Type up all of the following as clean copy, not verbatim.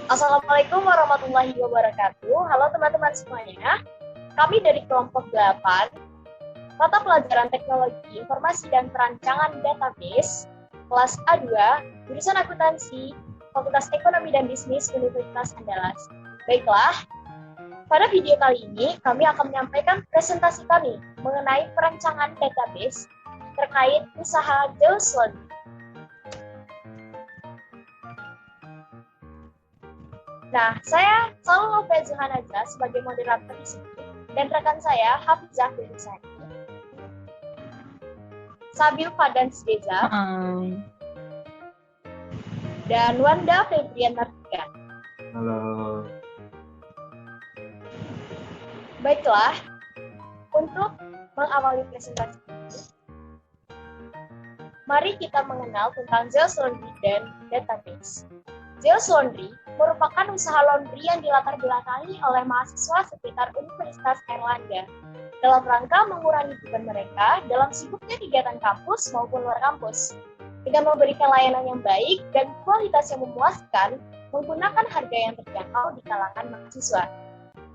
Assalamualaikum warahmatullahi wabarakatuh. Halo teman-teman semuanya. Kami dari kelompok 8, mata pelajaran teknologi, informasi dan perancangan database, kelas A2, jurusan akuntansi, Fakultas Ekonomi dan Bisnis Universitas Andalas. Baiklah, pada video kali ini kami akan menyampaikan presentasi kami mengenai perancangan database terkait usaha Geoslon. Nah, saya Salul Nova Zuhanaza sebagai moderator di sini, dan rekan saya Hafizah Filisani, Sabil Fadan Deza, dan Wanda Febrian Martika. Halo. Baiklah, untuk mengawali presentasi ini, mari kita mengenal tentang Zeus Laundry dan database. Zeus Laundry merupakan usaha laundry yang dilatar belakangi oleh mahasiswa sekitar Universitas Airlangga dalam rangka mengurangi beban mereka dalam sibuknya kegiatan kampus maupun luar kampus, dengan memberikan layanan yang baik dan kualitas yang memuaskan menggunakan harga yang terjangkau di kalangan mahasiswa.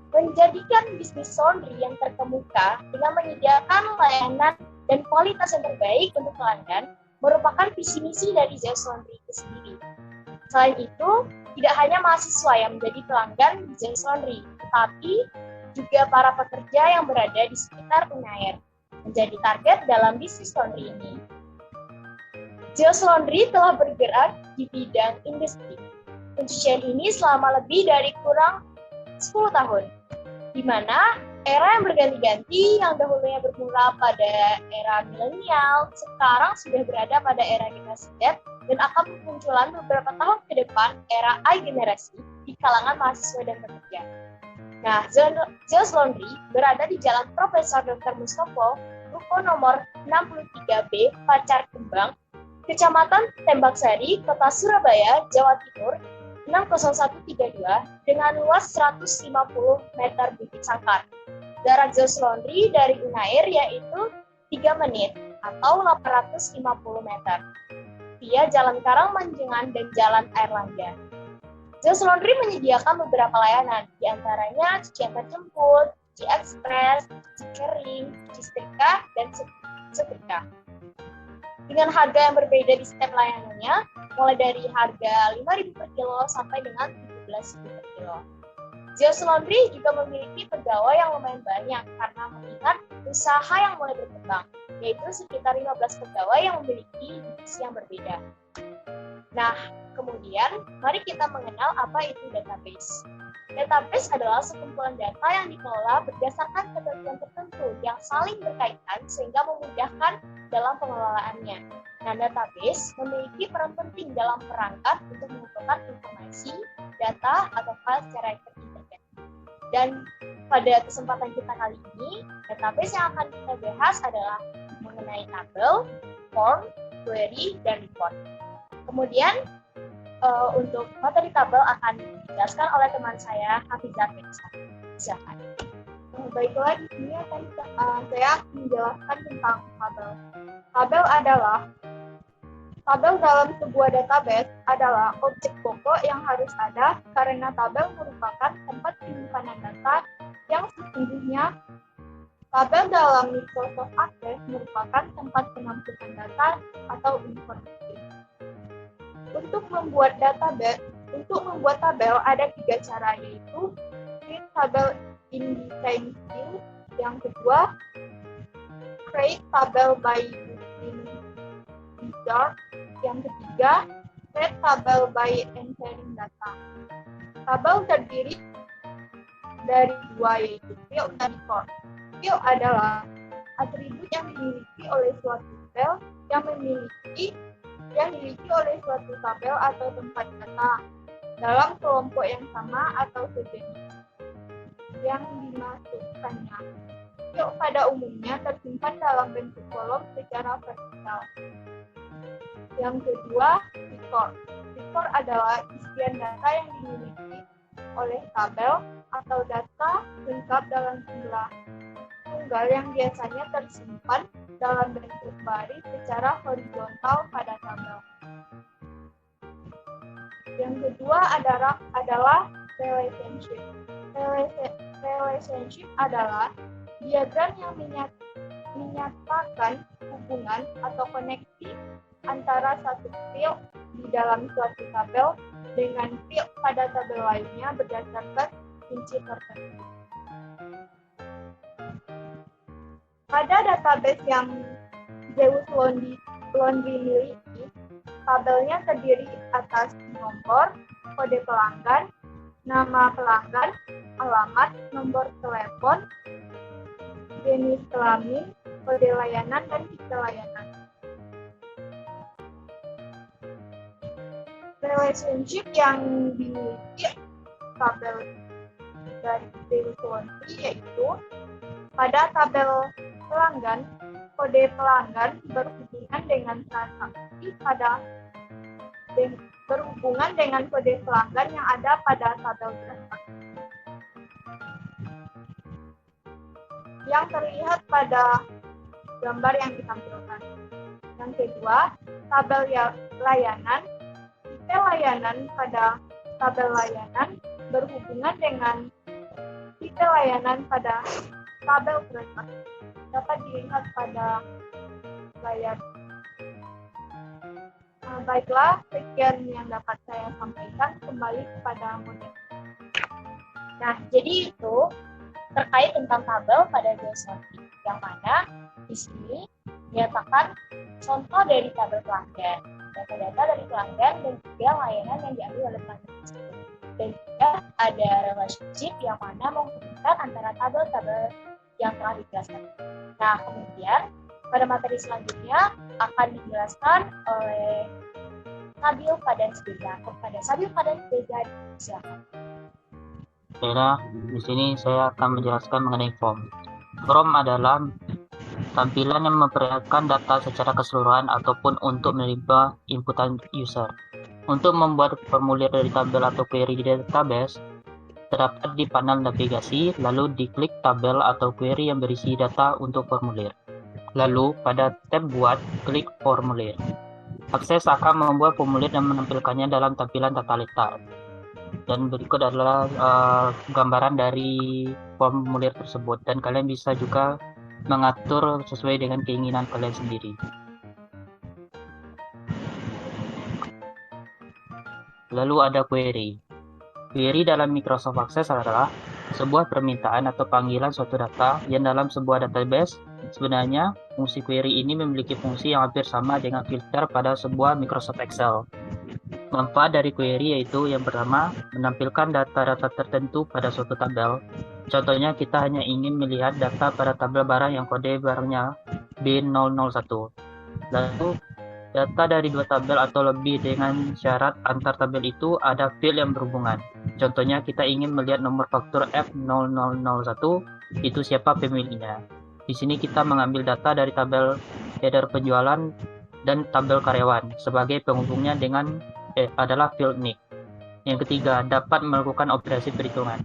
Menjadikan bisnis laundry yang terkemuka dengan menyediakan layanan dan kualitas yang terbaik untuk pelanggan merupakan visi misi dari Zeus Laundry itu sendiri. Selain itu, tidak hanya mahasiswa yang menjadi pelanggan di Zeus Laundry, tetapi juga para pekerja yang berada di sekitar Unair menjadi target dalam bisnis laundry ini. Zeus Laundry telah bergerak di bidang industri pencucian ini selama lebih dari kurang 10 tahun, di mana era yang berganti-ganti yang dahulunya bermula pada era milenial, sekarang sudah berada pada era generasi Z dan akan bermunculan beberapa tahun ke depan era I generasi di kalangan mahasiswa dan pekerja. Nah, Zeus Laundry berada di Jalan Profesor Dr. Mustopo, ruko nomor 63B, Pacar Kembang, Kecamatan Tembak Sari, Kota Surabaya, Jawa Timur, 60132 dengan luas 150 meter bibit sangkar. Jarak Zeus Laundry dari Unair yaitu 3 menit atau 850 meter via Jalan Karangmanjengan dan Jalan Airlangga. Zeus Laundry menyediakan beberapa layanan, diantaranya cucian terjemput, cuci ekspres, cuci kering, cuci setrika, dan setrika. Dengan harga yang berbeda di setiap layanannya, mulai dari harga 5.000 per kilo sampai dengan 17.000 per kilo. Zeus Laundry juga memiliki pegawai yang lumayan banyak karena mengingat usaha yang mulai berkembang, yaitu sekitar 15 pegawai yang memiliki divisi yang berbeda. Nah, kemudian mari kita mengenal apa itu database. Database adalah sekumpulan data yang dikelola berdasarkan ketentuan tertentu yang saling berkaitan sehingga memudahkan dalam pengelolaannya. Nah, database memiliki peran penting dalam perangkat untuk mengumpulkan informasi, data, atau file secara terintegrasi. Dan pada kesempatan kita kali ini, database yang akan kita bahas adalah mengenai tabel, form, query, dan report. Kemudian, untuk materi tabel akan dijelaskan oleh teman saya, Hafizah Filisani. Silakan. Baiklah, di sini saya menjelaskan tentang tabel. Tabel dalam sebuah database adalah objek pokok yang harus ada karena tabel merupakan tempat penyimpanan data yang sesungguhnya. Tabel dalam Microsoft Access merupakan tempat penampungan data atau informasi. Untuk membuat tabel ada 3 cara, yaitu create table in design view, yang kedua create table by using wizard, yang ketiga create table by entering data. Tabel terdiri dari 2, yaitu field dan record. Field adalah atribut yang dimiliki oleh suatu tabel yang dimiliki oleh suatu tabel atau tempat data dalam kelompok yang sama atau sejenis yang dimasukkannya. Field pada umumnya tersimpan dalam bentuk kolom secara vertikal. Yang kedua, record. Record adalah isian data yang dimiliki oleh tabel atau data lengkap dalam jumlah tunggal yang biasanya tersimpan dalam bentuk baris secara horizontal pada tabel. Yang kedua adalah relationship. Relationship adalah diagram yang menyatakan hubungan atau koneksi antara satu field di dalam suatu tabel dengan field pada tabel lainnya berdasarkan kunci tertentu. Pada database yang Zeus Laundry miliki, tabelnya terdiri atas nomor, kode pelanggan, nama pelanggan, alamat, nomor telepon, jenis kelamin, kode layanan, dan tipe layanan. Relationship yang dimiliki tabel dari Zeus Laundry yaitu pada tabel pelanggan, kode pelanggan berhubungan dengan transaksi berhubungan dengan kode pelanggan yang ada pada tabel transaksi. Yang terlihat pada gambar yang ditampilkan. Yang kedua, tabel layanan. Tipe layanan pada tabel layanan berhubungan dengan tipe layanan pada tabel transaksi. Dapat dilihat pada layar. Baiklah, sekian yang dapat saya sampaikan. Kembali kepada model. Nah, jadi itu terkait tentang tabel pada Zeus Laundry, yang mana di sini dinyatakan contoh dari tabel pelanggan, data-data dari pelanggan, dan juga layanan yang diambil oleh pelanggan tersebut. Dan juga ada relationship yang mana menghubungkan antara tabel-tabel yang telah dijelaskan. Nah, kemudian pada materi selanjutnya akan dijelaskan oleh Sabil Fadans Bega. Kepada Sabil Fadans Bega, silakan. Baiklah, di sini saya akan menjelaskan mengenai form. Form adalah tampilan yang memperlihatkan data secara keseluruhan ataupun untuk menerima inputan user. Untuk membuat formulir dari tabel atau query di database, terdapat di panel navigasi, lalu diklik tabel atau query yang berisi data untuk formulir. Lalu, pada tab Buat, klik Formulir. Akses akan membuat formulir dan menampilkannya dalam tampilan tata letak. Dan berikut adalah gambaran dari formulir tersebut. Dan kalian bisa juga mengatur sesuai dengan keinginan kalian sendiri. Lalu ada query. Query dalam Microsoft Access adalah sebuah permintaan atau panggilan suatu data yang dalam sebuah database. Sebenarnya, fungsi query ini memiliki fungsi yang hampir sama dengan filter pada sebuah Microsoft Excel. Manfaat dari query yaitu yang pertama, menampilkan data-data tertentu pada suatu tabel. Contohnya, kita hanya ingin melihat data pada tabel barang yang kode barangnya B001. Lalu, data dari dua tabel atau lebih dengan syarat antar tabel itu ada field yang berhubungan. Contohnya, kita ingin melihat nomor faktur F0001, itu siapa pemiliknya. Di sini kita mengambil data dari tabel header penjualan dan tabel karyawan sebagai penghubungnya dengan adalah field nick. Yang ketiga, dapat melakukan operasi perhitungan.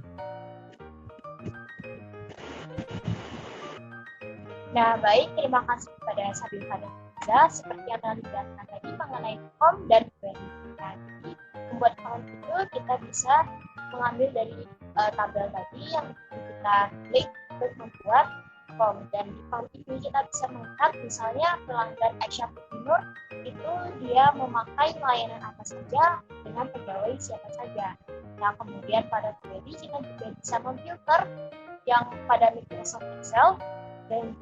Nah, baik, terima kasih kepada Sabil Fadans. Seperti yang telah dijelaskan tadi mengenai form dan query. Nah, jadi membuat form itu kita bisa mengambil dari tabel tadi yang kita klik untuk membuat form, dan di form ini kita bisa melihat misalnya pelanggan Aisyah Nur itu dia memakai layanan apa saja dengan pegawai siapa saja. Nah, kemudian pada query kita juga bisa memfilter yang pada Microsoft Excel, dan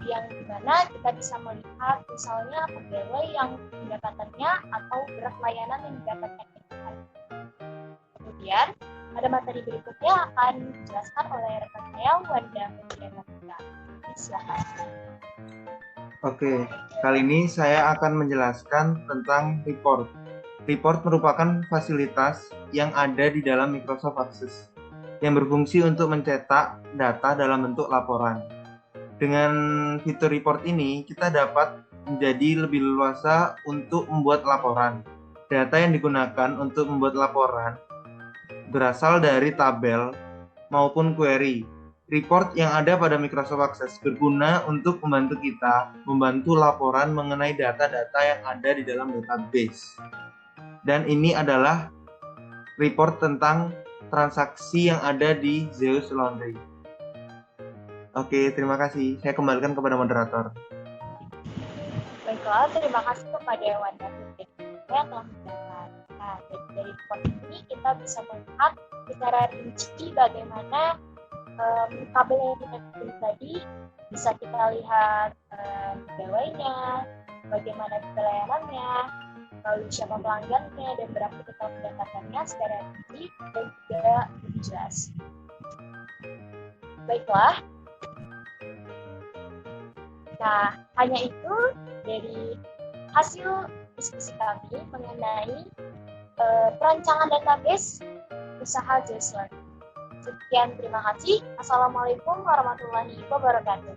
yang dimana kita bisa melihat misalnya pegawai yang pendapatannya atau berat layanan yang didapatkan. Kemudian pada materi berikutnya akan dijelaskan oleh rekan saya Wanda Fitriana. Silakan. Oke, kali ini saya akan menjelaskan tentang report. Report merupakan fasilitas yang ada di dalam Microsoft Access yang berfungsi untuk mencetak data dalam bentuk laporan. Dengan fitur report ini, kita dapat menjadi lebih leluasa untuk membuat laporan. Data yang digunakan untuk membuat laporan berasal dari tabel maupun query. Report yang ada pada Microsoft Access berguna untuk membantu laporan mengenai data-data yang ada di dalam database. Dan ini adalah report tentang transaksi yang ada di Zeus Laundry. Oke, terima kasih. Saya kembalikan kepada moderator. Baiklah, terima kasih kepada Wanda Putri yang telah menjelaskan. Nah, dari report ini kita bisa melihat secara rinci bagaimana kabel yang kita pilih tadi bisa kita lihat pegawainya, bagaimana pelayanannya, lalu siapa pelanggannya, dan berapa kita mendapatkannya secara rinci dan juga lebih jelas. Baiklah. Nah, hanya itu dari hasil diskusi kami mengenai perancangan database usaha Zeus Laundry. Sekian, terima kasih. Assalamualaikum warahmatullahi wabarakatuh.